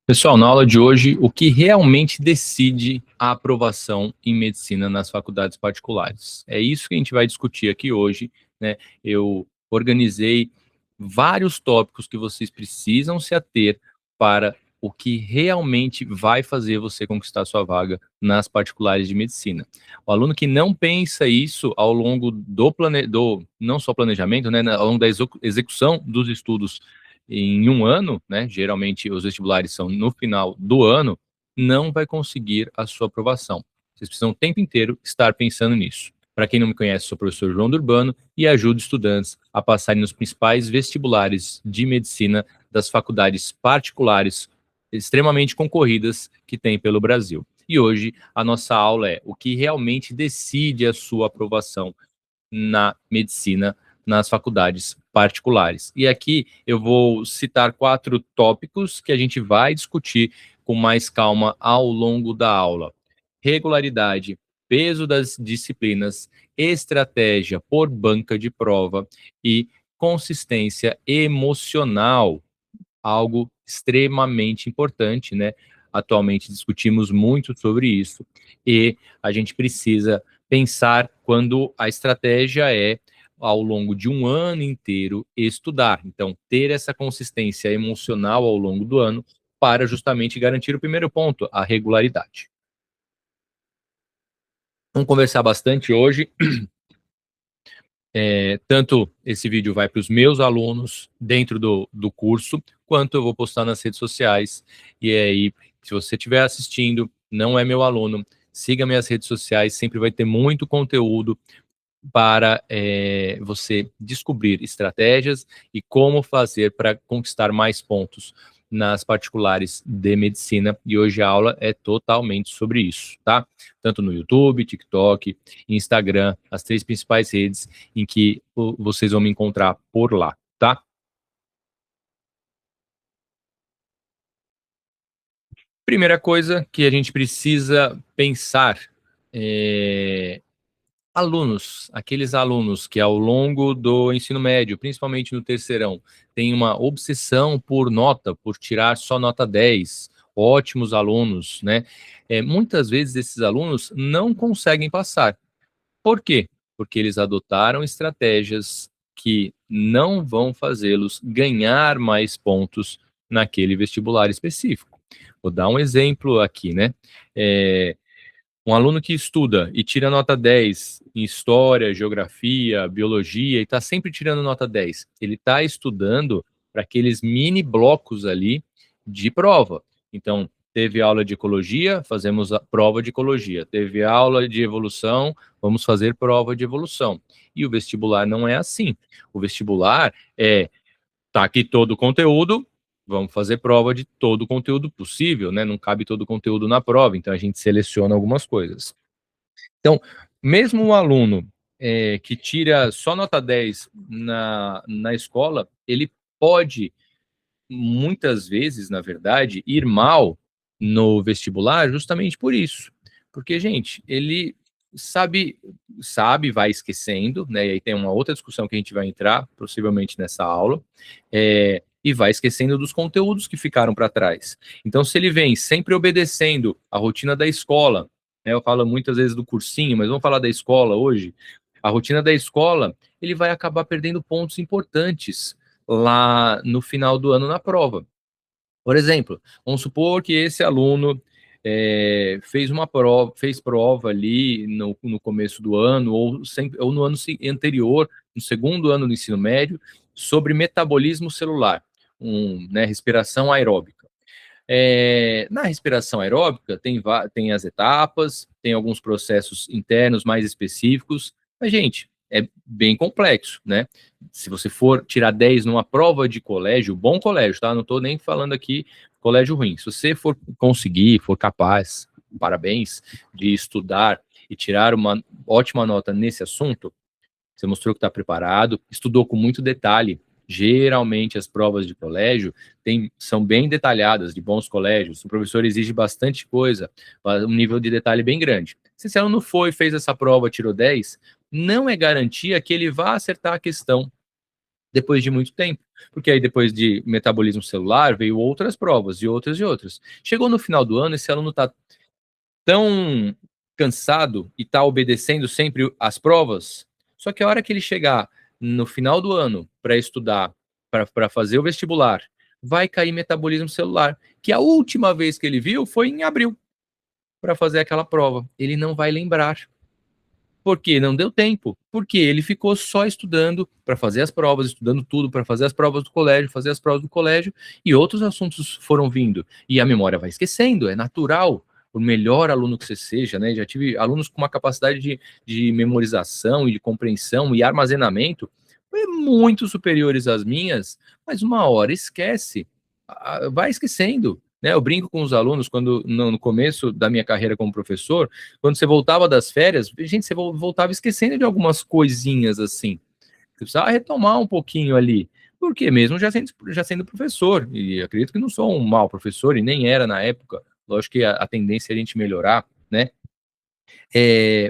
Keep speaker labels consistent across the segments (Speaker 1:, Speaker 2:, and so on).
Speaker 1: Pessoal, na aula de hoje, o que realmente decide a aprovação em medicina nas faculdades particulares? É isso que a gente vai discutir aqui hoje, né? Eu organizei vários tópicos que vocês precisam se ater para o que realmente vai fazer você conquistar sua vaga nas particulares de medicina. O aluno que não pensa isso ao longo do não só planejamento, né, ao longo da execução dos estudos em um ano, né, geralmente os vestibulares são no final do ano, não vai conseguir a sua aprovação. Vocês precisam o tempo inteiro estar pensando nisso. Para quem não me conhece, sou o professor João do Urbano e ajudo estudantes a passarem nos principais vestibulares de medicina das faculdades particulares extremamente concorridas que tem pelo Brasil. E hoje a nossa aula é o que realmente decide a sua aprovação na medicina nas faculdades particulares. E aqui eu vou citar 4 tópicos que a gente vai discutir com mais calma ao longo da aula: regularidade, peso das disciplinas, estratégia por banca de prova e consistência emocional, algo extremamente importante, né? Atualmente discutimos muito sobre isso e a gente precisa pensar quando a estratégia é ao longo de um ano inteiro estudar. Então, ter essa consistência emocional ao longo do ano para justamente garantir o primeiro ponto, a regularidade. Vamos conversar bastante hoje. Tanto esse vídeo vai para os meus alunos dentro do curso, quanto eu vou postar nas redes sociais. E aí, se você estiver assistindo, não é meu aluno, siga minhas redes sociais, sempre vai ter muito conteúdo para você descobrir estratégias e como fazer para conquistar mais pontos nas particulares de medicina, e hoje a aula é totalmente sobre isso, tá? Tanto no YouTube, TikTok, Instagram, as 3 principais redes em que vocês vão me encontrar por lá, tá? Primeira coisa que a gente precisa pensar é alunos, aqueles alunos que ao longo do ensino médio, principalmente no terceirão, têm uma obsessão por nota, por tirar só nota 10, ótimos alunos, né? Muitas vezes esses alunos não conseguem passar. Por quê? Porque eles adotaram estratégias que não vão fazê-los ganhar mais pontos naquele vestibular específico. Vou dar um exemplo aqui, né? É, um aluno que estuda e tira nota 10 em história, geografia, biologia e está sempre tirando nota 10, ele está estudando para aqueles mini blocos ali de prova. Então, teve aula de ecologia, fazemos a prova de ecologia. Teve aula de evolução, vamos fazer prova de evolução. E o vestibular não é assim. O vestibular tá aqui todo o conteúdo, vamos fazer prova de todo o conteúdo possível, né? Não cabe todo o conteúdo na prova, então a gente seleciona algumas coisas. Então, mesmo o aluno que tira só nota 10 na escola, ele pode, muitas vezes, na verdade, ir mal no vestibular justamente por isso. Porque, gente, ele sabe, vai esquecendo, né? E aí tem uma outra discussão que a gente vai entrar, possivelmente nessa aula, e vai esquecendo dos conteúdos que ficaram para trás. Então, se ele vem sempre obedecendo a rotina da escola, né? Eu falo muitas vezes do cursinho, mas vamos falar da escola hoje. A rotina da escola, ele vai acabar perdendo pontos importantes lá no final do ano na prova. Por exemplo, vamos supor que esse aluno fez prova ali no começo do ano, ou no ano anterior, no segundo ano do ensino médio, sobre metabolismo celular, né, respiração aeróbica. Na respiração aeróbica, tem as etapas, tem alguns processos internos mais específicos, mas, gente, é bem complexo, né? Se você for tirar 10 numa prova de colégio, bom colégio, tá? Não estou nem falando aqui colégio ruim. Se você for conseguir, for capaz, parabéns, de estudar e tirar uma ótima nota nesse assunto, você mostrou que está preparado, estudou com muito detalhe. Geralmente as provas de colégio são bem detalhadas, de bons colégios. O professor exige bastante coisa, um nível de detalhe bem grande. Se esse aluno fez essa prova, tirou 10, não é garantia que ele vá acertar a questão, depois de muito tempo. Porque aí depois de metabolismo celular veio outras provas, e outras e outras. Chegou no final do ano, esse aluno está tão cansado e está obedecendo sempre as provas, só que a hora que ele chegar no final do ano para estudar, para fazer o vestibular, vai cair metabolismo celular, que a última vez que ele viu foi em abril, para fazer aquela prova. Ele não vai lembrar. Por quê? Não deu tempo. Porque ele ficou só estudando para fazer as provas, estudando tudo para fazer as provas do colégio, fazer as provas do colégio, e outros assuntos foram vindo. E a memória vai esquecendo, é natural. O melhor aluno que você seja, né? Já tive alunos com uma capacidade de memorização e de compreensão e armazenamento muito superiores às minhas, mas uma hora esquece, vai esquecendo. Né, eu brinco com os alunos quando no começo da minha carreira como professor, quando você voltava das férias, gente, você voltava esquecendo de algumas coisinhas assim. Você precisava retomar um pouquinho ali. Porque mesmo já sendo professor, e acredito que não sou um mau professor, e nem era na época, lógico que a tendência é a gente melhorar, né?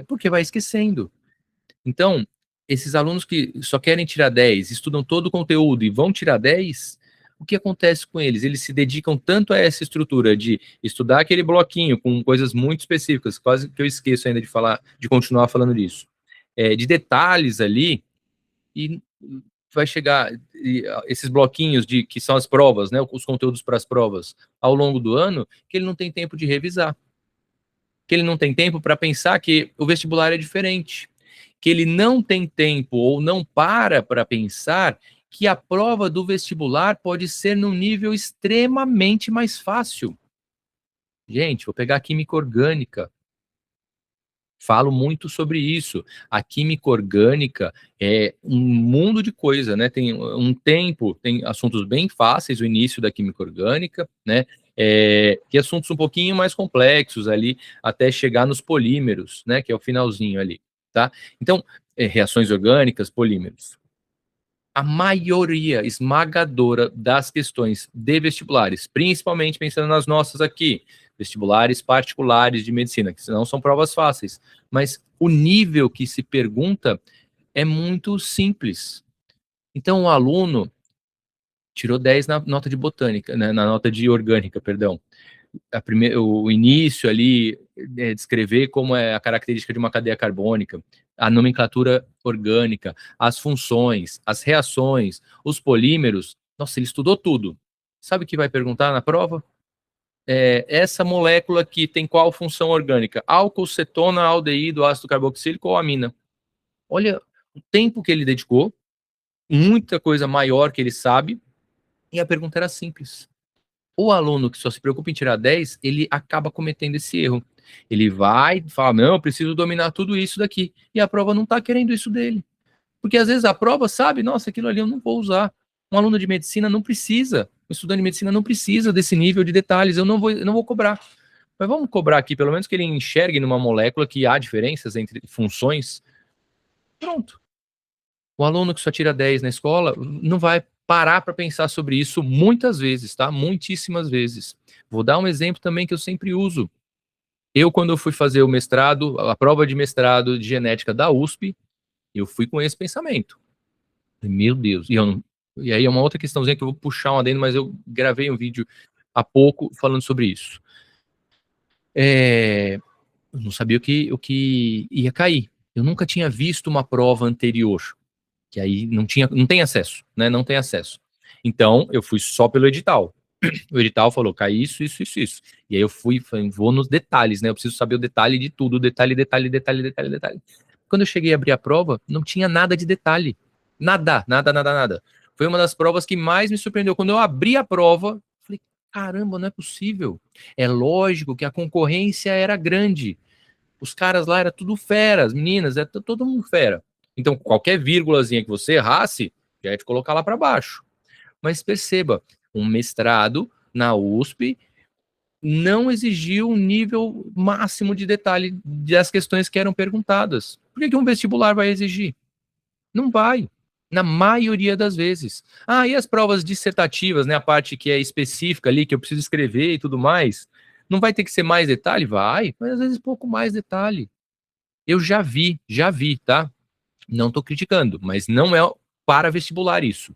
Speaker 1: Porque vai esquecendo. Então, esses alunos que só querem tirar 10, estudam todo o conteúdo e vão tirar 10, o que acontece com eles? Eles se dedicam tanto a essa estrutura de estudar aquele bloquinho com coisas muito específicas, quase que eu esqueço ainda de falar, de continuar falando disso, de detalhes ali, e vai chegar esses bloquinhos que são as provas, né, os conteúdos para as provas, ao longo do ano, que ele não tem tempo de revisar, que ele não tem tempo para pensar que o vestibular é diferente, que ele não tem tempo ou não para pensar que a prova do vestibular pode ser num nível extremamente mais fácil. Gente, vou pegar a química orgânica. Falo muito sobre isso. A química orgânica é um mundo de coisa, né? Tem um tempo, tem assuntos bem fáceis, o início da química orgânica, né? Que assuntos um pouquinho mais complexos ali, até chegar nos polímeros, né? Que é o finalzinho ali, tá? Então, reações orgânicas, polímeros. A maioria esmagadora das questões de vestibulares, principalmente pensando nas nossas aqui, vestibulares particulares de medicina, que não são provas fáceis, mas o nível que se pergunta é muito simples. Então, o aluno tirou 10 na nota de botânica, né, na nota de orgânica, perdão. O início ali, descrever como é a característica de uma cadeia carbônica, a nomenclatura orgânica, as funções, as reações, os polímeros. Nossa, ele estudou tudo. Sabe o que vai perguntar na prova? Essa molécula aqui tem qual função orgânica? Álcool, cetona, aldeído, ácido carboxílico ou amina? Olha o tempo que ele dedicou, muita coisa maior que ele sabe, e a pergunta era simples. O aluno que só se preocupa em tirar 10, ele acaba cometendo esse erro. Ele vai e fala, não, eu preciso dominar tudo isso daqui. E a prova não está querendo isso dele. Porque às vezes a prova sabe, nossa, aquilo ali eu não vou usar. Um aluno de medicina não precisa, um estudante de medicina não precisa desse nível de detalhes, eu não vou cobrar. Mas vamos cobrar aqui, pelo menos que ele enxergue numa molécula que há diferenças entre funções. Pronto. O aluno que só tira 10 na escola não vai parar para pensar sobre isso muitas vezes, tá? Muitíssimas vezes. Vou dar um exemplo também que eu sempre uso. Eu, quando eu fui fazer o mestrado, a prova de mestrado de genética da USP, eu fui com esse pensamento. Meu Deus. E aí é uma outra questãozinha que eu vou puxar um adendo, mas eu gravei um vídeo há pouco falando sobre isso. Eu não sabia o que ia cair. Eu nunca tinha visto uma prova anterior, que aí não tem acesso, né? Não tem acesso. Então, eu fui só pelo edital. O edital falou, cai isso, isso, isso, isso. E aí eu falei, vou nos detalhes, né? Eu preciso saber o detalhe de tudo, detalhe, detalhe, detalhe, detalhe, detalhe. Quando eu cheguei a abrir a prova, não tinha nada de detalhe. Nada, nada, nada, nada. Foi uma das provas que mais me surpreendeu. Quando eu abri a prova, falei, caramba, não é possível. É lógico que a concorrência era grande. Os caras lá eram tudo feras, meninas, todo mundo fera. Então, qualquer vírgulazinha que você errasse, já ia te colocar lá para baixo. Mas perceba, um mestrado na USP não exigiu um nível máximo de detalhe das questões que eram perguntadas. Por que um vestibular vai exigir? Não vai, na maioria das vezes. E as provas dissertativas, né, a parte que é específica ali, que eu preciso escrever e tudo mais, não vai ter que ser mais detalhe? Vai, mas às vezes pouco mais detalhe. Eu já vi, tá? Não estou criticando, mas não é para vestibular isso.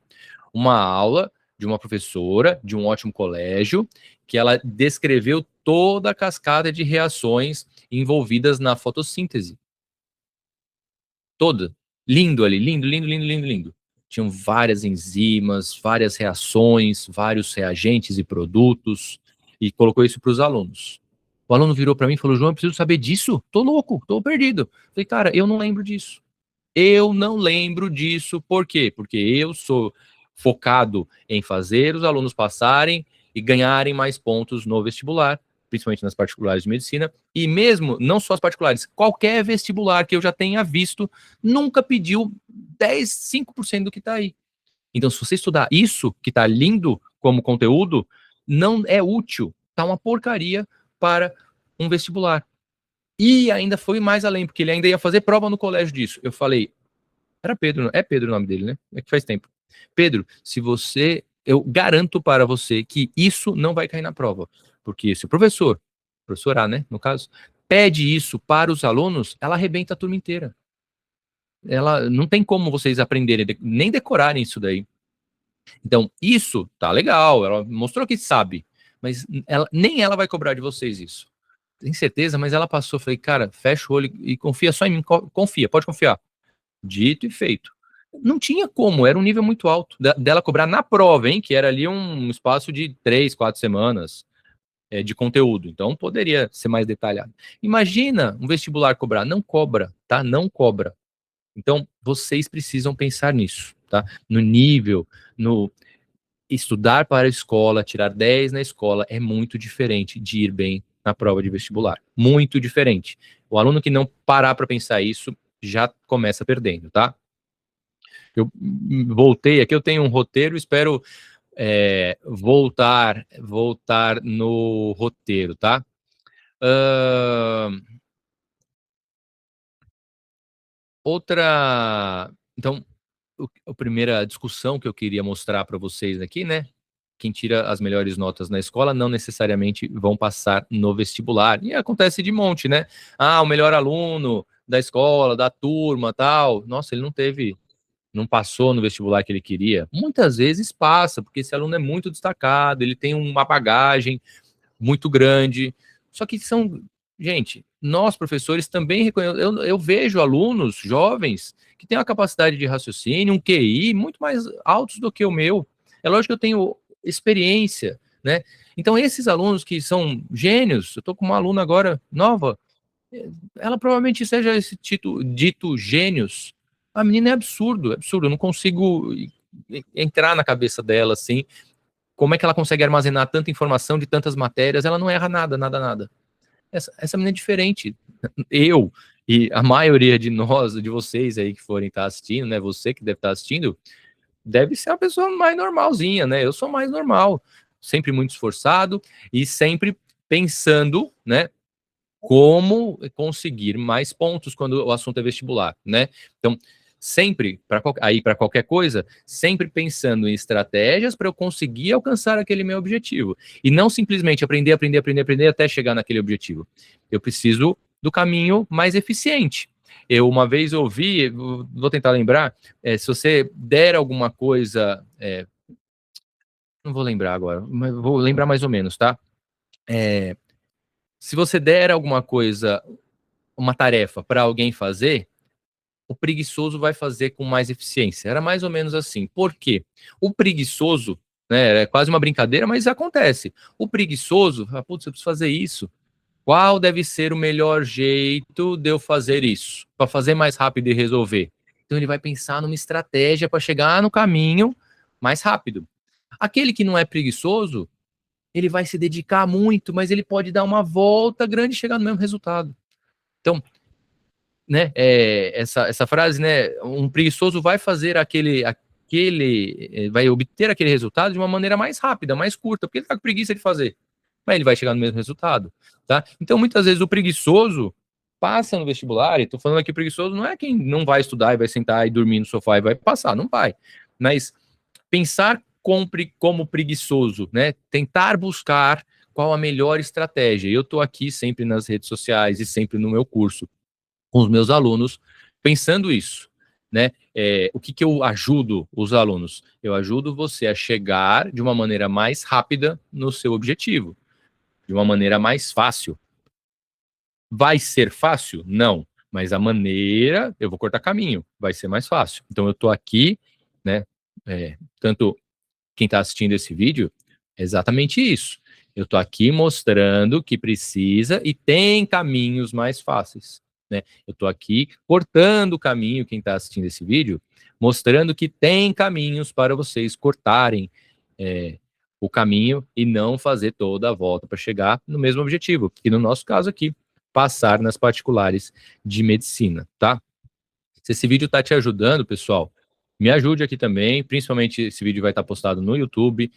Speaker 1: Uma aula de uma professora de um ótimo colégio, que ela descreveu toda a cascata de reações envolvidas na fotossíntese. Toda. Lindo ali, lindo, lindo, lindo, lindo, lindo. Tinham várias enzimas, várias reações, vários reagentes e produtos, e colocou isso para os alunos. O aluno virou para mim e falou: João, eu preciso saber disso? Tô louco, tô perdido. Falei: cara, eu não lembro disso. Eu não lembro disso. Por quê? Porque eu sou focado em fazer os alunos passarem e ganharem mais pontos no vestibular, principalmente nas particulares de medicina, e mesmo, não só as particulares, qualquer vestibular que eu já tenha visto, nunca pediu 10, 5% do que está aí. Então, se você estudar isso, que está lindo como conteúdo, não é útil, tá uma porcaria para um vestibular. E ainda foi mais além, porque ele ainda ia fazer prova no colégio disso. Eu falei, era Pedro, é Pedro o nome dele, né? É que faz tempo. Pedro, se você, eu garanto para você que isso não vai cair na prova, porque se o professor A, né, no caso, pede isso para os alunos, ela arrebenta a turma inteira. Ela não tem como vocês aprenderem, nem decorarem isso daí. Então, isso tá legal, ela mostrou que sabe, mas nem ela vai cobrar de vocês isso. Tem certeza? Mas ela passou, falei, cara, fecha o olho e confia só em mim, confia, pode confiar. Dito e feito. Não tinha como, era um nível muito alto dela cobrar na prova, hein, que era ali um espaço de 3, 4 semanas de conteúdo, então poderia ser mais detalhado. Imagina um vestibular cobrar, não cobra, tá? Não cobra. Então, vocês precisam pensar nisso, tá? No nível, no estudar para a escola, tirar 10 na escola é muito diferente de ir bem na prova de vestibular. Muito diferente. O aluno que não parar para pensar isso já começa perdendo, tá? Eu voltei aqui, eu tenho um roteiro, espero voltar no roteiro, tá? Outra. Então, a primeira discussão que eu queria mostrar para vocês aqui, né? Quem tira as melhores notas na escola não necessariamente vão passar no vestibular. E acontece de monte, né? Ah, o melhor aluno da escola, da turma, tal. Nossa, ele não passou no vestibular que ele queria. Muitas vezes passa, porque esse aluno é muito destacado, ele tem uma bagagem muito grande. Só que gente, nós professores também reconhecemos, eu vejo alunos jovens que têm uma capacidade de raciocínio, um QI muito mais altos do que o meu. É lógico que eu tenho experiência, né? Então, esses alunos que são gênios, eu estou com uma aluna agora nova, ela provavelmente seja esse dito gênios. A menina é absurdo, absurdo. Eu não consigo entrar na cabeça dela assim. Como é que ela consegue armazenar tanta informação de tantas matérias? Ela não erra nada, nada, nada. Essa menina é diferente. Eu e a maioria de nós, de vocês aí que forem estar assistindo, né? Você que deve estar assistindo, deve ser uma pessoa mais normalzinha, né? Eu sou mais normal, sempre muito esforçado e sempre pensando, né? Como conseguir mais pontos quando o assunto é vestibular, né? Então, sempre, para qualquer coisa, sempre pensando em estratégias para eu conseguir alcançar aquele meu objetivo. E não simplesmente aprender, aprender, aprender, aprender até chegar naquele objetivo. Eu preciso do caminho mais eficiente. Eu uma vez ouvi, vou tentar lembrar, se você der alguma coisa, não vou lembrar agora, mas vou lembrar mais ou menos, tá? Se você der alguma coisa, uma tarefa para alguém fazer, o preguiçoso vai fazer com mais eficiência. Era mais ou menos assim. Por quê? O preguiçoso, né, é quase uma brincadeira, mas acontece. O preguiçoso, putz, eu preciso fazer isso. Qual deve ser o melhor jeito de eu fazer isso? Para fazer mais rápido e resolver. Então ele vai pensar numa estratégia para chegar no caminho mais rápido. Aquele que não é preguiçoso, ele vai se dedicar muito, mas ele pode dar uma volta grande e chegar no mesmo resultado. Então, né, essa frase, né, um preguiçoso vai fazer vai obter aquele resultado de uma maneira mais rápida, mais curta, porque ele tá com preguiça de fazer, mas ele vai chegar no mesmo resultado, tá? Então, muitas vezes o preguiçoso passa no vestibular, e tô falando aqui preguiçoso não é quem não vai estudar e vai sentar e dormir no sofá e vai passar, não vai, mas pensar como preguiçoso, né, tentar buscar qual a melhor estratégia. Eu tô aqui sempre nas redes sociais e sempre no meu curso com os meus alunos, pensando isso. né? O que eu ajudo os alunos? Eu ajudo você a chegar de uma maneira mais rápida no seu objetivo, de uma maneira mais fácil. Vai ser fácil? Não. Mas a maneira, eu vou cortar caminho, vai ser mais fácil. Então eu estou aqui, né? Tanto quem está assistindo esse vídeo, é exatamente isso. Eu estou aqui mostrando que precisa e tem caminhos mais fáceis, né? Eu estou aqui cortando o caminho, quem está assistindo esse vídeo, mostrando que tem caminhos para vocês cortarem o caminho e não fazer toda a volta para chegar no mesmo objetivo, que no nosso caso aqui, passar nas particulares de medicina, tá? Se esse vídeo está te ajudando, pessoal, me ajude aqui também, principalmente esse vídeo vai estar postado no YouTube.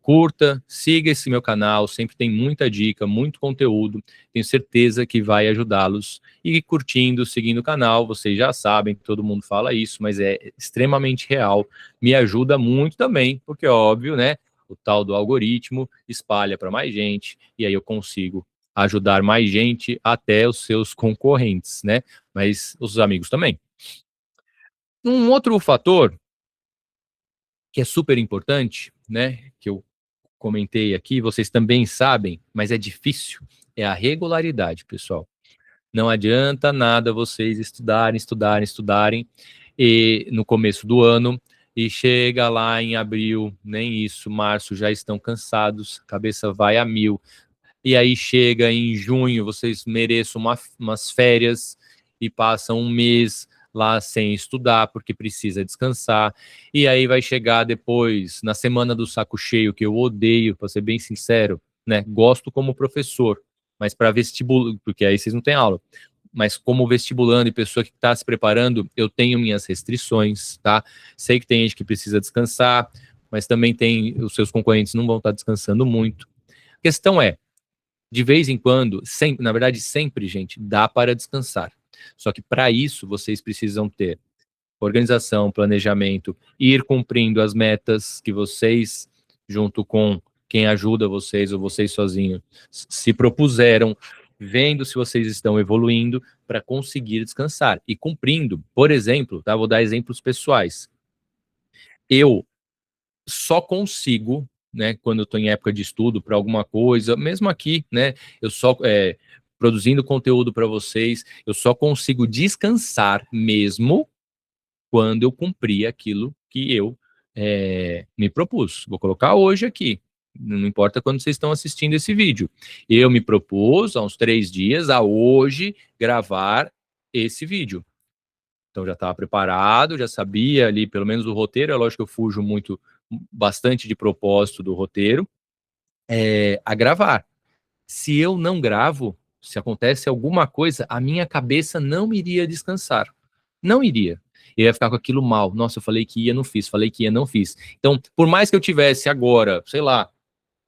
Speaker 1: Curta, siga esse meu canal, sempre tem muita dica, muito conteúdo, tenho certeza que vai ajudá-los. E curtindo, seguindo o canal, vocês já sabem, todo mundo fala isso, mas é extremamente real, me ajuda muito também, porque óbvio, né, o tal do algoritmo espalha para mais gente, e aí eu consigo ajudar mais gente, até os seus concorrentes, né, mas os amigos também. Um outro fator que é super importante, né, que eu comentei aqui, vocês também sabem, mas é difícil, é a regularidade, pessoal. Não adianta nada vocês estudarem, e no começo do ano, e chega lá em abril, nem isso, março, já estão cansados, a cabeça vai a mil, e aí chega em junho, vocês mereçam umas férias, e passam um mês lá sem estudar, porque precisa descansar, e aí vai chegar depois, na semana do saco cheio, que eu odeio, para ser bem sincero, né, gosto como professor, mas para vestibular, porque aí vocês não têm aula, mas como vestibulando e pessoa que está se preparando, eu tenho minhas restrições, tá? Sei que tem gente que precisa descansar, mas também tem, os seus concorrentes não vão estar descansando muito. A questão é, de vez em quando, sempre, na verdade sempre, gente, dá para descansar. Só que para isso vocês precisam ter organização, planejamento, ir cumprindo as metas que vocês, junto com quem ajuda vocês ou vocês sozinhos, se propuseram, vendo se vocês estão evoluindo para conseguir descansar e cumprindo. Por exemplo, tá? Vou dar exemplos pessoais. Eu só consigo, né, quando eu estou em época de estudo para alguma coisa, mesmo aqui, né, eu só produzindo conteúdo para vocês, eu só consigo descansar mesmo quando eu cumprir aquilo que eu me propus. Vou colocar hoje aqui, não importa quando vocês estão assistindo esse vídeo. Eu me propus há uns 3 dias a hoje gravar esse vídeo. Então já estava preparado, já sabia ali pelo menos o roteiro, é lógico que eu fujo bastante de propósito do roteiro, a gravar. Se eu não gravo, se acontece alguma coisa, a minha cabeça não iria descansar. Não iria. Eu ia ficar com aquilo mal. Nossa, eu falei que ia, não fiz. Falei que ia, não fiz. Então, por mais que eu tivesse agora, sei lá,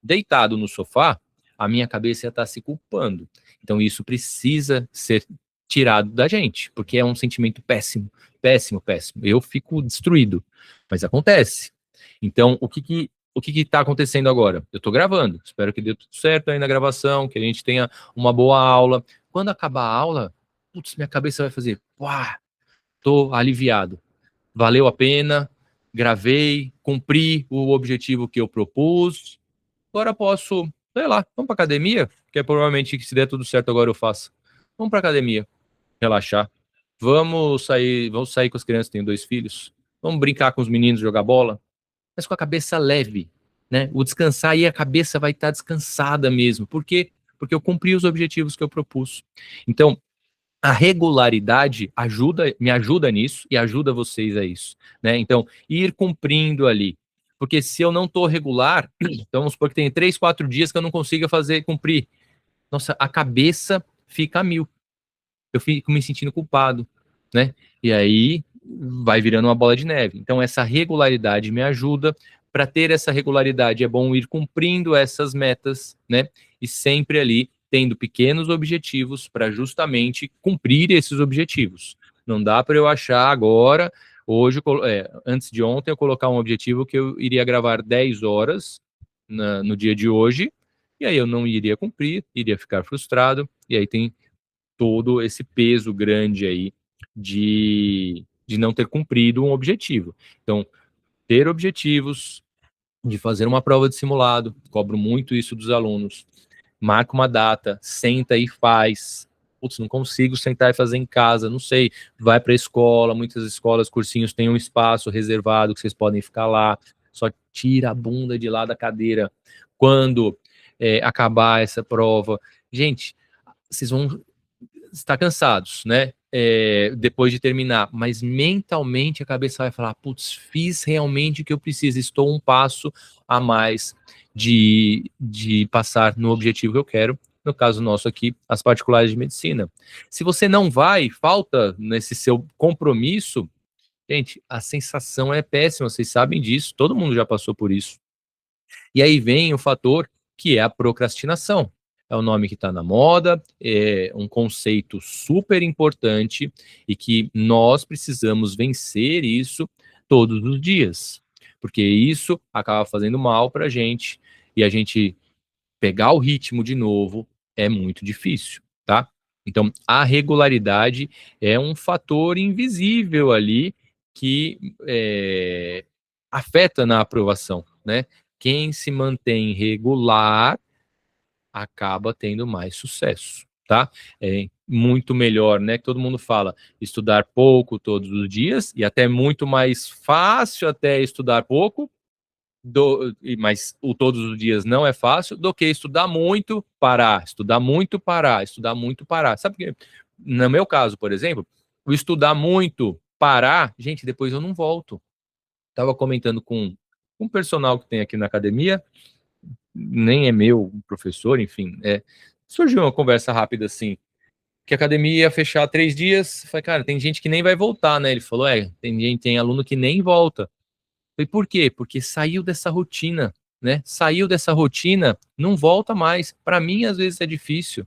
Speaker 1: deitado no sofá, a minha cabeça ia estar se culpando. Então, isso precisa ser tirado da gente, porque é um sentimento péssimo, péssimo, péssimo. Eu fico destruído, mas acontece. Então, o que está acontecendo agora? Eu estou gravando, espero que dê tudo certo aí na gravação, que a gente tenha uma boa aula. Quando acabar a aula, putz, minha cabeça vai fazer, uau, estou aliviado. Valeu a pena, gravei, cumpri o objetivo que eu propus. Agora posso, sei lá, vamos para academia, que é provavelmente que se der tudo certo agora eu faço. Vamos para academia, relaxar. Vamos sair com as crianças, tenho 2 filhos. Vamos brincar com os meninos, jogar bola, mas com a cabeça leve, né? O descansar aí a cabeça vai estar descansada mesmo. Por quê? Porque eu cumpri os objetivos que eu propus. Então, a regularidade me ajuda nisso e ajuda vocês a isso, né? Então, ir cumprindo ali. Porque se eu não estou regular, então vamos supor que tem 3, 4 dias que eu não consiga cumprir. Nossa, a cabeça fica a mil. Eu fico me sentindo culpado, né? E aí vai virando uma bola de neve. Então, essa regularidade me ajuda. Para ter essa regularidade, é bom ir cumprindo essas metas, né? E sempre ali tendo pequenos objetivos para justamente cumprir esses objetivos. Não dá para eu achar agora, hoje, antes de ontem, eu colocar um objetivo que eu iria gravar 10 horas no dia de hoje, e aí eu não iria cumprir, iria ficar frustrado, e aí tem todo esse peso grande aí de de não ter cumprido um objetivo. Então, ter objetivos, de fazer uma prova de simulado, cobro muito isso dos alunos, marca uma data, senta e faz. Putz, não consigo sentar e fazer em casa, não sei, vai para a escola, muitas escolas, cursinhos têm um espaço reservado que vocês podem ficar lá, só tira a bunda de lá da cadeira quando acabar essa prova. Gente, vocês vão estar cansados, né? Depois de terminar, mas mentalmente a cabeça vai falar: putz, fiz realmente o que eu preciso, estou um passo a mais de passar no objetivo que eu quero. No caso nosso aqui, as particulares de medicina. Se você não vai, falta nesse seu compromisso, gente, a sensação é péssima, vocês sabem disso, todo mundo já passou por isso. E aí vem o fator que é a procrastinação. É o nome que está na moda, é um conceito super importante e que nós precisamos vencer isso todos os dias, porque isso acaba fazendo mal para a gente e a gente pegar o ritmo de novo é muito difícil, tá? Então, a regularidade é um fator invisível ali que afeta na aprovação, né? Quem se mantém regular acaba tendo mais sucesso, tá? É muito melhor, né? Que todo mundo fala, estudar pouco todos os dias e até muito mais fácil até estudar pouco, mas o todos os dias não é fácil, do que estudar muito, parar, estudar muito, parar, estudar muito, parar. Sabe por quê? No meu caso, por exemplo, o estudar muito, parar, gente, depois eu não volto. Estava comentando com um personal que tem aqui na academia, nem é meu professor, enfim, surgiu uma conversa rápida assim, que a academia ia fechar 3 dias, falei, cara, tem gente que nem vai voltar, né? Ele falou, tem aluno que nem volta. Falei, por quê? Porque saiu dessa rotina, né? Saiu dessa rotina, não volta mais. Para mim, às vezes é difícil.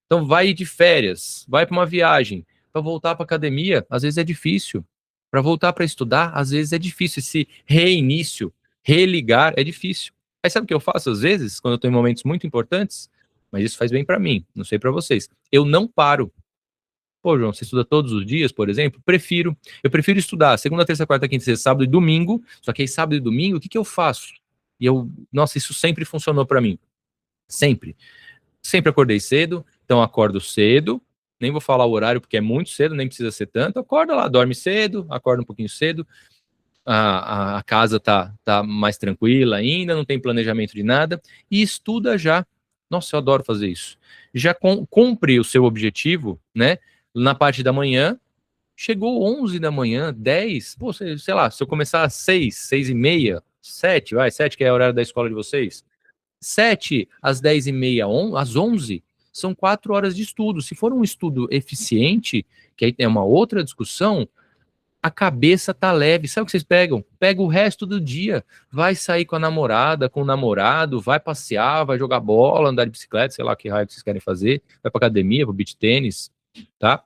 Speaker 1: Então, vai de férias, vai para uma viagem, para voltar para academia, às vezes é difícil. Para voltar para estudar, às vezes é difícil. Esse reinício, religar, é difícil. Aí sabe o que eu faço às vezes, quando eu estou em momentos muito importantes? Mas isso faz bem para mim, não sei para vocês. Eu não paro. Pô, João, você estuda todos os dias, por exemplo? Prefiro. Eu prefiro estudar segunda, terça, quarta, quinta, sexta, sábado e domingo. Só que aí sábado e domingo, o que eu faço? Nossa, isso sempre funcionou para mim. Sempre. Sempre acordei cedo, então acordo cedo. Nem vou falar o horário porque é muito cedo, nem precisa ser tanto. Acorda lá, dorme cedo, acorda um pouquinho cedo. A casa tá mais tranquila ainda, não tem planejamento de nada. E estuda já. Nossa, eu adoro fazer isso. Já cumpre o seu objetivo, né? Na parte da manhã, chegou 11 da manhã, 10, pô, sei lá, se eu começar às 6, 6 e meia, 7, 7 que é o horário da escola de vocês, 7 às 10 e meia, às 11, são 4 horas de estudo. Se for um estudo eficiente, que aí tem uma outra discussão, a cabeça tá leve. Sabe o que vocês pegam? Pega o resto do dia, vai sair com a namorada, com o namorado, vai passear, vai jogar bola, andar de bicicleta, sei lá que raio que vocês querem fazer, vai pra academia, pro beach tênis, tá?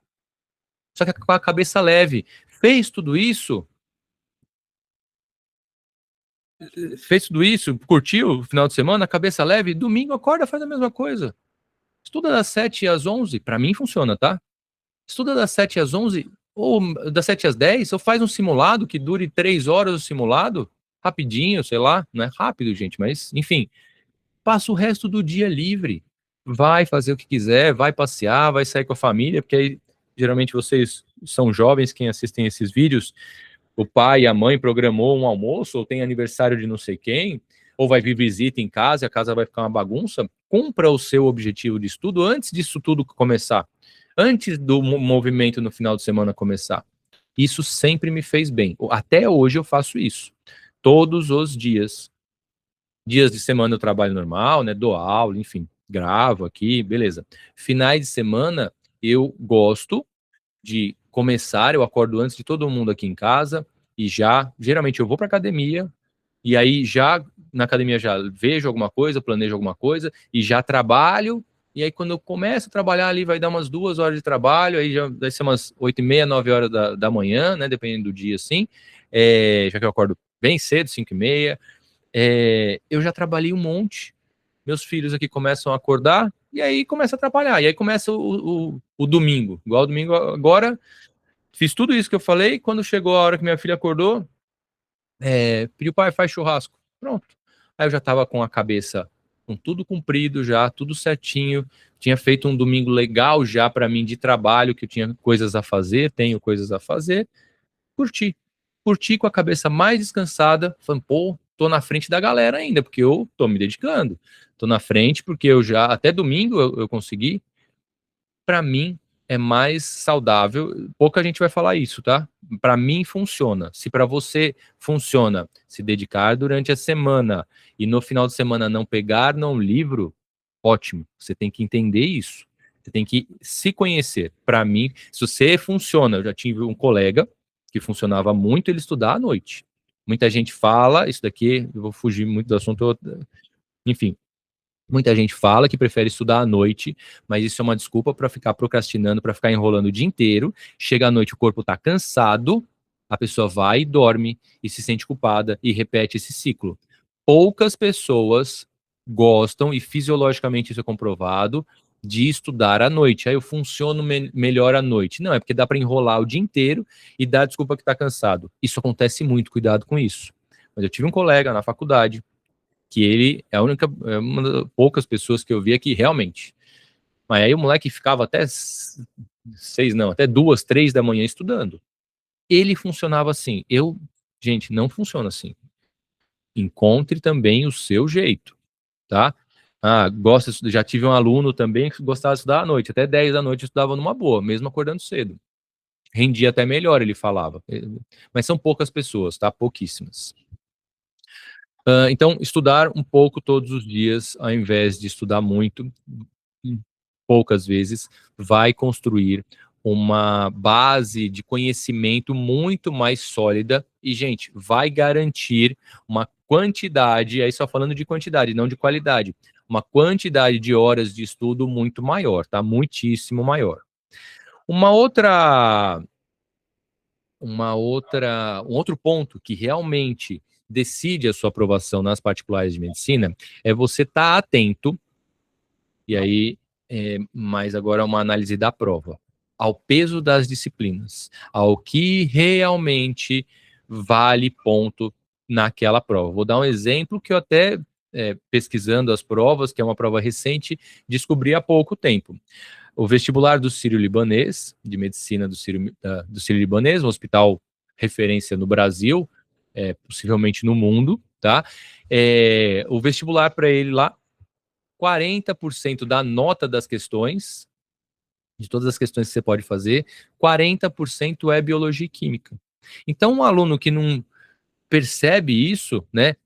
Speaker 1: Só que com a cabeça leve. Fez tudo isso, curtiu o final de semana, cabeça leve, domingo acorda, faz a mesma coisa. Estuda das 7 às 11, para mim funciona, tá? Estuda das 7 às 11, ou das 7 às 10, ou faz um simulado que dure 3 horas o simulado, rapidinho, sei lá, não é rápido, gente, mas enfim, passa o resto do dia livre. Vai fazer o que quiser, vai passear, vai sair com a família, porque aí geralmente vocês são jovens quem assistem esses vídeos, o pai e a mãe programou um almoço, ou tem aniversário de não sei quem, ou vai vir visita em casa e a casa vai ficar uma bagunça, cumpra o seu objetivo de estudo antes disso tudo começar, antes do movimento no final de semana começar. Isso sempre me fez bem. Até hoje eu faço isso. Todos os dias. Dias de semana eu trabalho normal, né? Dou aula, enfim, gravo aqui, beleza. Finais de semana eu gosto de começar, eu acordo antes de todo mundo aqui em casa e geralmente eu vou para academia e aí já na academia já vejo alguma coisa, planejo alguma coisa e já trabalho. E aí quando eu começo a trabalhar ali vai dar umas 2 horas de trabalho, aí já vai ser umas 8h30, 9 horas da manhã, né? Dependendo do dia, assim. Já que eu acordo bem cedo, 5h30. Eu já trabalhei um monte. Meus filhos aqui começam a acordar e aí começa a atrapalhar. E aí começa o domingo. Igual o domingo agora, Fiz tudo isso que eu falei, quando chegou a hora que minha filha acordou, pediu, pai, faz churrasco. Pronto. Aí eu já tava com a cabeça com tudo cumprido já, tudo certinho. Tinha feito um domingo legal já para mim de trabalho, que eu tinha coisas a fazer, tenho coisas a fazer. Curti. Curti com a cabeça mais descansada. Falei, pô, tô na frente da galera ainda, porque eu tô me dedicando. Tô na frente porque eu já, até domingo eu consegui. Para mim é mais saudável. Pouca gente vai falar isso, tá? Para mim funciona. Se para você funciona, se dedicar durante a semana e no final de semana não pegar num livro, ótimo. Você tem que entender isso. Você tem que se conhecer. Para mim, se você funciona, eu já tive um colega que funcionava muito ele estudar à noite. Muita gente fala, isso daqui, eu vou fugir muito do assunto, enfim, muita gente fala que prefere estudar à noite, mas isso é uma desculpa para ficar procrastinando, para ficar enrolando o dia inteiro. Chega à noite, o corpo está cansado, a pessoa vai e dorme e se sente culpada e repete esse ciclo. Poucas pessoas gostam, e fisiologicamente isso é comprovado, de estudar à noite. Aí eu funciono melhor à noite. Não, é porque dá para enrolar o dia inteiro e dar desculpa que está cansado. Isso acontece muito, cuidado com isso. Mas eu tive um colega na faculdade que ele é a única, é uma das poucas pessoas que eu via que realmente. Mas aí o moleque ficava até 6, não, até 2, 3 da manhã estudando. Ele funcionava assim. Gente, não funciona assim. Encontre também o seu jeito, tá? Já tive um aluno também que gostava de estudar à noite, até 10 da noite estudava numa boa, mesmo acordando cedo. Rendia até melhor, ele falava. Mas são poucas pessoas, tá? Pouquíssimas. Então, estudar um pouco todos os dias, ao invés de estudar muito, poucas vezes, vai construir uma base de conhecimento muito mais sólida e, gente, vai garantir uma quantidade, aí só falando de quantidade, não de qualidade, uma quantidade de horas de estudo muito maior, tá? Muitíssimo maior. Uma outra, um outro ponto que realmente decide a sua aprovação nas particulares de medicina é você estar atento, e aí, mais agora uma análise da prova, ao peso das disciplinas, ao que realmente vale ponto naquela prova. Vou dar um exemplo que eu até, pesquisando as provas, que é uma prova recente, descobri há pouco tempo. O vestibular do Sírio-Libanês, de medicina do Sírio-Libanês, um hospital referência no Brasil, possivelmente no mundo, tá? O vestibular para ele lá, 40% da nota das questões, de todas as questões que você pode fazer, 40% é biologia e química. Então, um aluno que não percebe isso, né,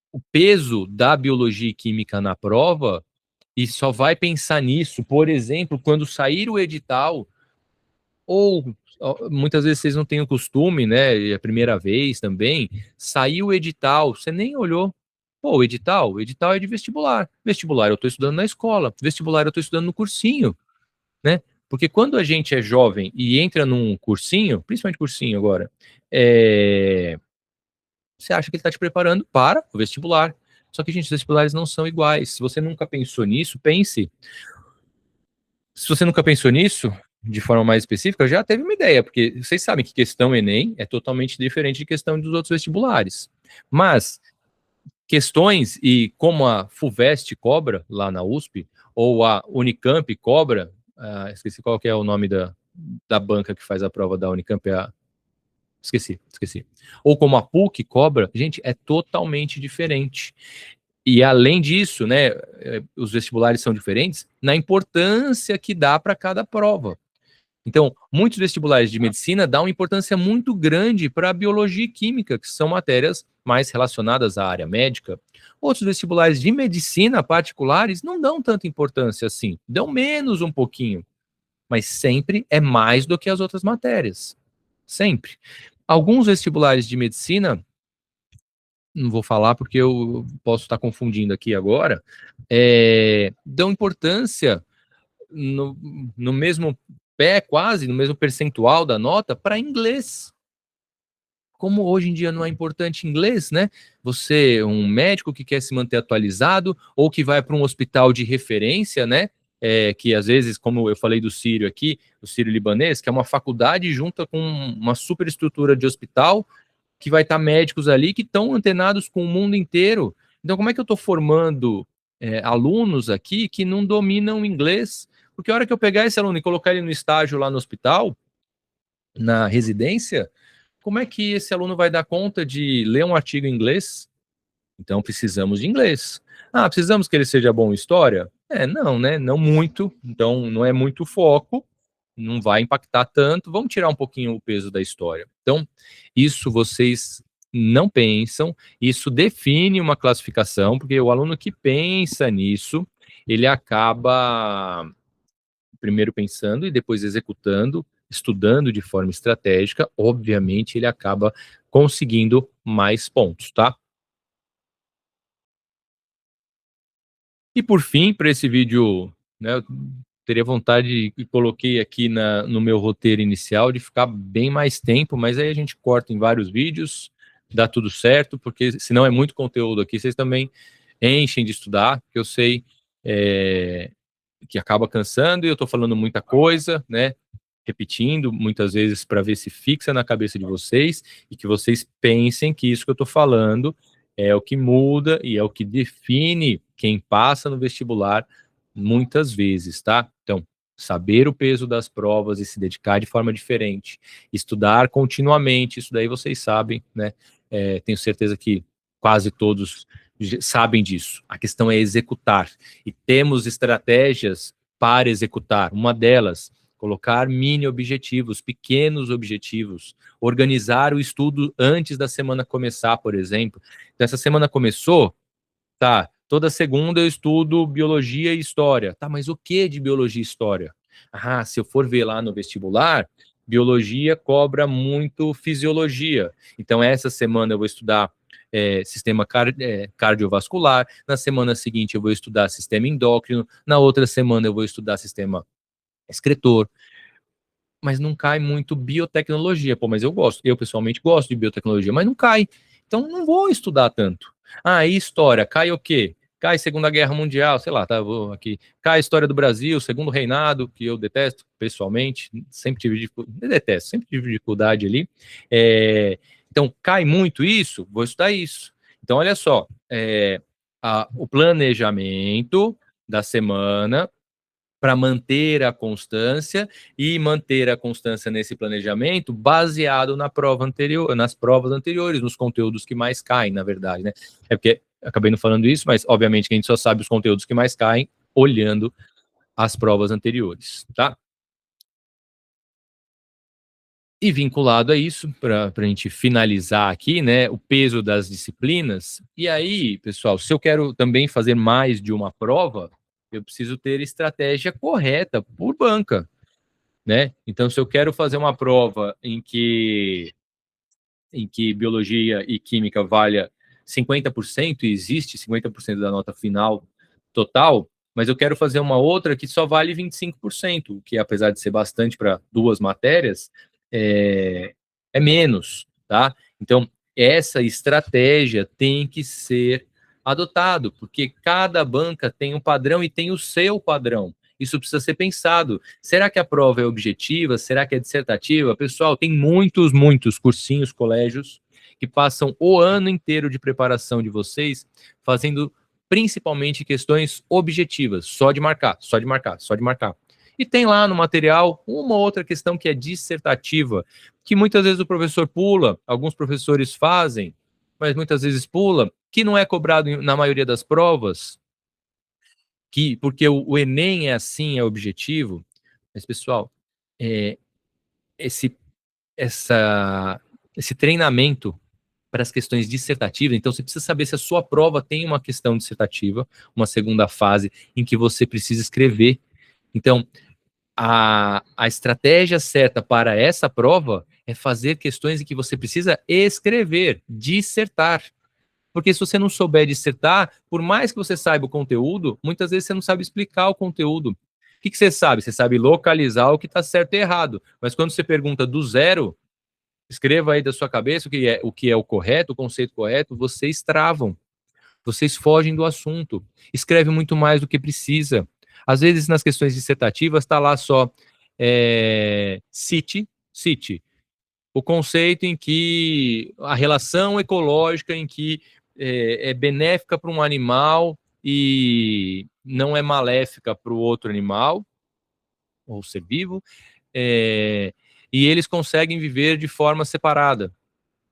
Speaker 1: o peso da biologia e química na prova, e só vai pensar nisso, por exemplo, quando sair o edital, ou muitas vezes vocês não têm o costume, né, e a primeira vez também, saiu o edital, você nem olhou. Pô, o edital é de vestibular. Vestibular eu estou estudando na escola, vestibular eu estou estudando no cursinho, né? Porque quando a gente é jovem e entra num cursinho, principalmente cursinho agora, você acha que ele está te preparando para o vestibular. Só que, gente, os vestibulares não são iguais. Se você nunca pensou nisso, pense. Se você nunca pensou nisso, de forma mais específica, já teve uma ideia, porque vocês sabem que questão Enem é totalmente diferente de questão dos outros vestibulares. Mas questões, e como a FUVEST cobra lá na USP, ou a Unicamp cobra, esqueci qual que é o nome da banca que faz a prova da Unicamp, esqueci. Ou como a PUC cobra, gente, é totalmente diferente. E além disso, né, os vestibulares são diferentes na importância que dá para cada prova. Então, muitos vestibulares de medicina dão uma importância muito grande para a biologia e química, que são matérias mais relacionadas à área médica. Outros vestibulares de medicina particulares não dão tanta importância assim, dão menos um pouquinho, mas sempre é mais do que as outras matérias. Sempre. Alguns vestibulares de medicina, não vou falar porque eu posso estar confundindo aqui agora, dão importância no mesmo pé, quase, no mesmo percentual da nota, para inglês. Como hoje em dia não é importante inglês, né? Você, um médico que quer se manter atualizado, ou que vai para um hospital de referência, né? que às vezes, como eu falei do Sírio aqui, o Sírio-Libanês, que é uma faculdade junta com uma superestrutura de hospital, que vai estar médicos ali que estão antenados com o mundo inteiro. Então, como é que eu estou formando alunos aqui que não dominam inglês? Porque a hora que eu pegar esse aluno e colocar ele no estágio lá no hospital, na residência, como é que esse aluno vai dar conta de ler um artigo em inglês? Então, precisamos de inglês. Ah, precisamos que ele seja bom em história? Não, né? Não muito. Então, não é muito foco, não vai impactar tanto. Vamos tirar um pouquinho o peso da história. Então, isso vocês não pensam, isso define uma classificação, porque o aluno que pensa nisso, ele acaba primeiro pensando e depois executando, estudando de forma estratégica, obviamente ele acaba conseguindo mais pontos, tá? E por fim, para esse vídeo, né, eu teria vontade e coloquei aqui no meu roteiro inicial de ficar bem mais tempo, mas aí a gente corta em vários vídeos, dá tudo certo, porque senão é muito conteúdo aqui, vocês também enchem de estudar, que eu sei que acaba cansando e eu estou falando muita coisa, né? Repetindo muitas vezes para ver se fixa na cabeça de vocês e que vocês pensem que isso que eu estou falando é o que muda e é o que define quem passa no vestibular muitas vezes, tá? Então, saber o peso das provas e se dedicar de forma diferente, estudar continuamente, isso daí vocês sabem, né? Tenho certeza que quase todos sabem disso. A questão é executar e temos estratégias para executar. Uma delas, colocar mini objetivos, pequenos objetivos, organizar o estudo antes da semana começar, por exemplo. Então, essa semana começou, tá, toda segunda eu estudo biologia e história. Tá, mas o que de biologia e história? Ah, se eu for ver lá no vestibular, biologia cobra muito fisiologia. Então, essa semana eu vou estudar sistema cardiovascular, na semana seguinte eu vou estudar sistema endócrino, na outra semana eu vou estudar sistema excretor, mas não cai muito biotecnologia. Pô, mas eu pessoalmente gosto de biotecnologia, mas não cai. Então não vou estudar tanto. Ah, e história, cai o quê? Cai Segunda Guerra Mundial, sei lá, tá, vou aqui. Cai a história do Brasil, Segundo Reinado, que eu detesto pessoalmente, sempre tive dificuldade ali. Então, cai muito isso, vou estudar isso. Então, olha só, o planejamento da semana para manter a constância e manter a constância nesse planejamento baseado na prova anterior, nas provas anteriores, nos conteúdos que mais caem, na verdade, né? É porque acabei não falando isso, mas obviamente que a gente só sabe os conteúdos que mais caem olhando as provas anteriores, tá? E vinculado a isso, para a gente finalizar aqui, né, o peso das disciplinas. E aí, pessoal, se eu quero também fazer mais de uma prova, eu preciso ter estratégia correta por banca, né? Então, se eu quero fazer uma prova em que biologia e química valha 50% e existe 50% da nota final total, mas eu quero fazer uma outra que só vale 25%, que apesar de ser bastante para duas matérias, é menos, tá? Então, essa estratégia tem que ser adotado, porque cada banca tem um padrão e tem o seu padrão. Isso precisa ser pensado. Será que a prova é objetiva? Será que é dissertativa? Pessoal, tem muitos cursinhos, colégios, que passam o ano inteiro de preparação de vocês fazendo principalmente questões objetivas, só de marcar, só de marcar, só de marcar. E tem lá no material uma outra questão que é dissertativa, que muitas vezes o professor pula, alguns professores fazem, mas muitas vezes pula, que não é cobrado na maioria das provas, porque o Enem é assim, é objetivo. Mas, pessoal, esse, esse treinamento para as questões dissertativas, então você precisa saber se a sua prova tem uma questão dissertativa, uma segunda fase em que você precisa escrever. Então, a estratégia certa para essa prova é fazer questões em que você precisa escrever, dissertar. Porque se você não souber dissertar, por mais que você saiba o conteúdo, muitas vezes você não sabe explicar o conteúdo. O que você sabe? Você sabe localizar o que está certo e errado. Mas quando você pergunta do zero, escreva aí da sua cabeça o que é o correto, o conceito correto, vocês travam. Vocês fogem do assunto. Escreve muito mais do que precisa. Às vezes, nas questões dissertativas, está lá só cite o conceito em que a relação ecológica em que é benéfica para um animal e não é maléfica para o outro animal, ou ser vivo, e eles conseguem viver de forma separada.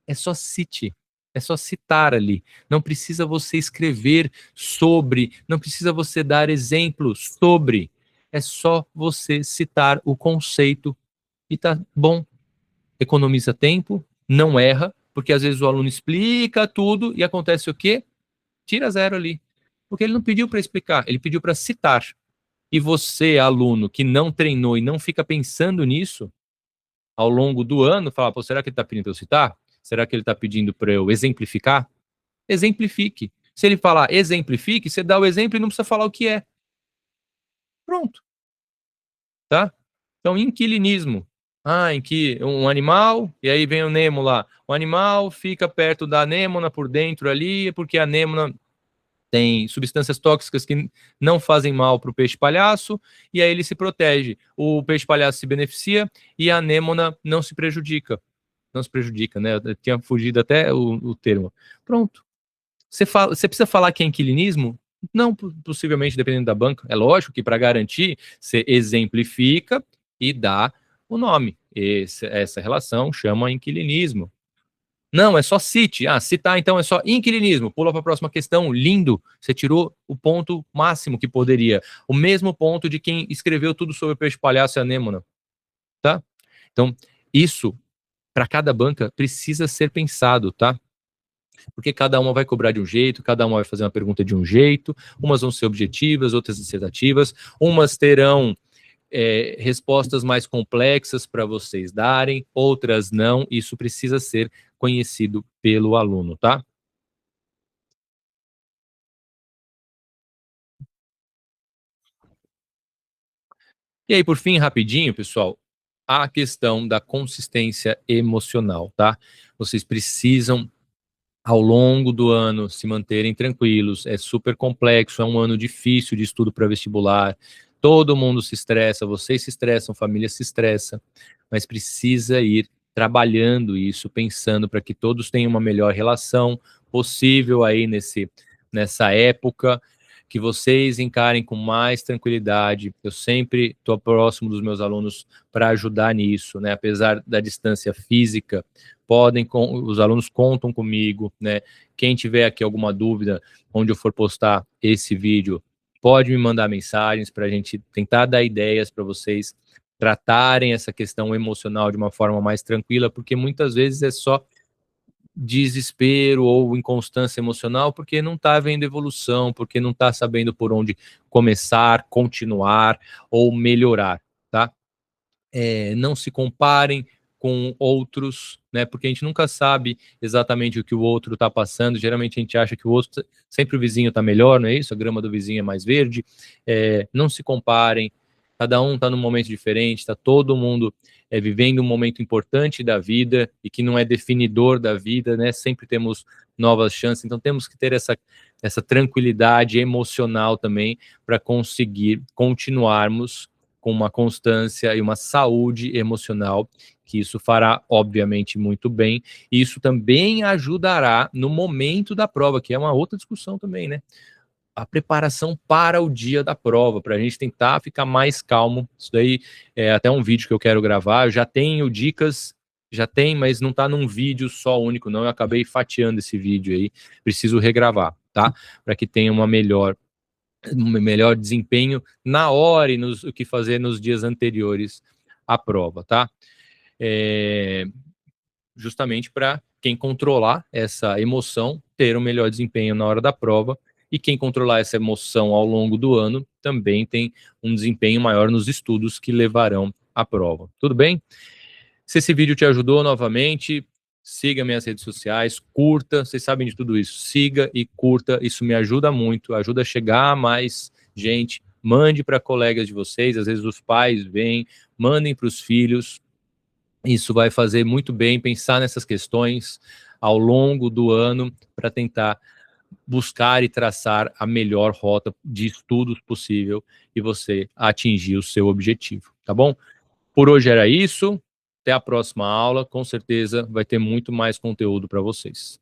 Speaker 1: É só cite, é só citar ali. Não precisa você escrever sobre, não precisa você dar exemplos sobre. É só você citar o conceito e tá bom. Economiza tempo, não erra, porque às vezes o aluno explica tudo e acontece o quê? Tira zero ali. Porque ele não pediu para explicar, ele pediu para citar. E você, aluno, que não treinou e não fica pensando nisso, ao longo do ano, fala, pô, será que ele está pedindo para eu citar? Será que ele está pedindo para eu exemplificar? Exemplifique. Se ele falar exemplifique, você dá o exemplo e não precisa falar o que é. Pronto. Tá? Então, inquilinismo. Em que um animal, e aí vem o Nemo lá, o animal fica perto da anêmona por dentro ali, porque a anêmona tem substâncias tóxicas que não fazem mal para o peixe palhaço, e aí ele se protege. O peixe palhaço se beneficia e a anêmona não se prejudica. Não se prejudica, né? Eu tinha fugido até o termo. Pronto. Você precisa falar que é inquilinismo? Não, possivelmente, dependendo da banca. É lógico que para garantir, você exemplifica e dá o nome. Essa relação chama inquilinismo. Não, é só cite. Citar, então, é só inquilinismo. Pula para a próxima questão. Lindo. Você tirou o ponto máximo que poderia. O mesmo ponto de quem escreveu tudo sobre o peixe palhaço e anêmona. Tá? Então, isso, para cada banca, precisa ser pensado, tá? Porque cada uma vai cobrar de um jeito, cada uma vai fazer uma pergunta de um jeito, umas vão ser objetivas, outras dissertativas, umas terão respostas mais complexas para vocês darem, outras não. Isso precisa ser conhecido pelo aluno, tá? E aí, por fim, rapidinho, pessoal, a questão da consistência emocional, tá? Vocês precisam, ao longo do ano, se manterem tranquilos. É super complexo, é um ano difícil de estudo para vestibular. Todo mundo se estressa, vocês se estressam, família se estressa, mas precisa ir trabalhando isso, pensando para que todos tenham uma melhor relação possível aí nessa época, que vocês encarem com mais tranquilidade. Eu sempre estou próximo dos meus alunos para ajudar nisso, né? Apesar da distância física, os alunos contam comigo, né? Quem tiver aqui alguma dúvida, onde eu for postar esse vídeo, pode me mandar mensagens para a gente tentar dar ideias para vocês tratarem essa questão emocional de uma forma mais tranquila, porque muitas vezes é só desespero ou inconstância emocional porque não está vendo evolução, porque não está sabendo por onde começar, continuar ou melhorar, tá? Não se comparem com outros, né? Porque a gente nunca sabe exatamente o que o outro está passando. Geralmente a gente acha que o outro, sempre o vizinho está melhor, não é isso? A grama do vizinho é mais verde. Não se comparem. Cada um está num momento diferente. Está todo mundo vivendo um momento importante da vida e que não é definidor da vida, né? Sempre temos novas chances. Então temos que ter essa tranquilidade emocional também para conseguir continuarmos com uma constância e uma saúde emocional, que isso fará, obviamente, muito bem. E isso também ajudará no momento da prova, que é uma outra discussão também, né? A preparação para o dia da prova, para a gente tentar ficar mais calmo. Isso daí é até um vídeo que eu quero gravar. Eu já tenho dicas, mas não está num vídeo só único, não. Eu acabei fatiando esse vídeo aí. Preciso regravar, tá? Para que tenha um melhor desempenho na hora e o que fazer nos dias anteriores à prova, tá? Justamente para quem controlar essa emoção ter um melhor desempenho na hora da prova, e quem controlar essa emoção ao longo do ano também tem um desempenho maior nos estudos que levarão à prova. Tudo bem? Se esse vídeo te ajudou novamente, siga minhas redes sociais, curta, vocês sabem de tudo isso, siga e curta, isso me ajuda muito, ajuda a chegar a mais gente, mande para colegas de vocês, às vezes os pais vêm, mandem para os filhos, isso vai fazer muito bem pensar nessas questões ao longo do ano para tentar buscar e traçar a melhor rota de estudos possível e você atingir o seu objetivo, tá bom? Por hoje era isso. Até a próxima aula. Com certeza vai ter muito mais conteúdo para vocês.